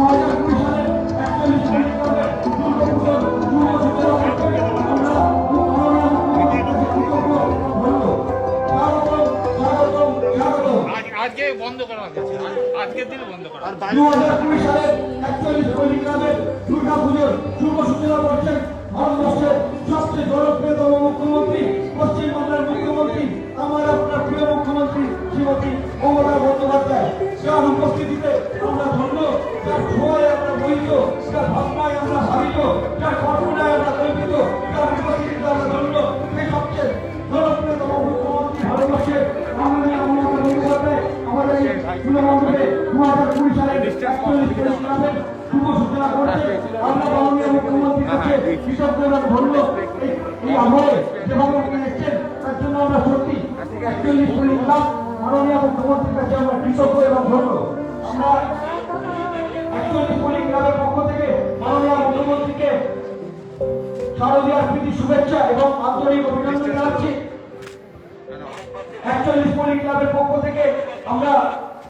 2020 সালের 41 পরিক্রমের দুর্গাপুজোর পূর্ব সূচনা করতে আমরা মাননীয় মুখ্যমন্ত্রীর কাছে কৃতজ্ঞ ধন্যবাদ। স্বাগতম। আজকে বন্ধ করা হয়েছে, আজকের দিনে বন্ধ করা। 2020 সালের 41 পরিক্রমের দুর্গাপুজোর শুভ সূচনা করছেন ভারতবর্ষের সবচেয়ে জনপ্রিয়তম মুখ্যমন্ত্রী, পশ্চিমবাংলার মুখ্যমন্ত্রী, আমার আপনার প্রিয় মুখ্যমন্ত্রী শ্রীমতী মমতা বন্দ্যোপাধ্যায়। যার উপস্থিতিতে আমরা ধন্য, যার ছোঁয়ায় আমরা বহিত, যার ভাবনায় আমরা ভাবিত, যার কল্পনায় আমরা কল্পিত, যার উপস্থিতিতে আমরা ধন্য। সেই সবচেয়ে জনপ্রিয়তম মুখ্যমন্ত্রী ভারতবর্ষের মাননীয় মমতা বন্দ্যোপাধ্যায় আমাদের এই মন্দিরে 2020 সালের 41 পরিক্রমের শুভ সূচনা করছে। আমরা মাননীয় মুখ্যমন্ত্রীর কাছে কৃতজ্ঞ এবং ধন্য। এই আমলে যেভাবে উনি এসেছেন তার জন্য আমরা সত্যি 41 পরিক্রম মাননীয় মুখ্যমন্ত্রীর কাছে আমরা কৃতজ্ঞ এবং ধন্য। আমরা 41 পরিক্রমের পক্ষ থেকে মাননীয় মুখ্যমন্ত্রীকে শারদীয়ার প্রীতি শুভেচ্ছা এবং আন্তরিক অভিনন্দন জানাচ্ছি। 41 পরিক্রমের পক্ষ থেকে আমরা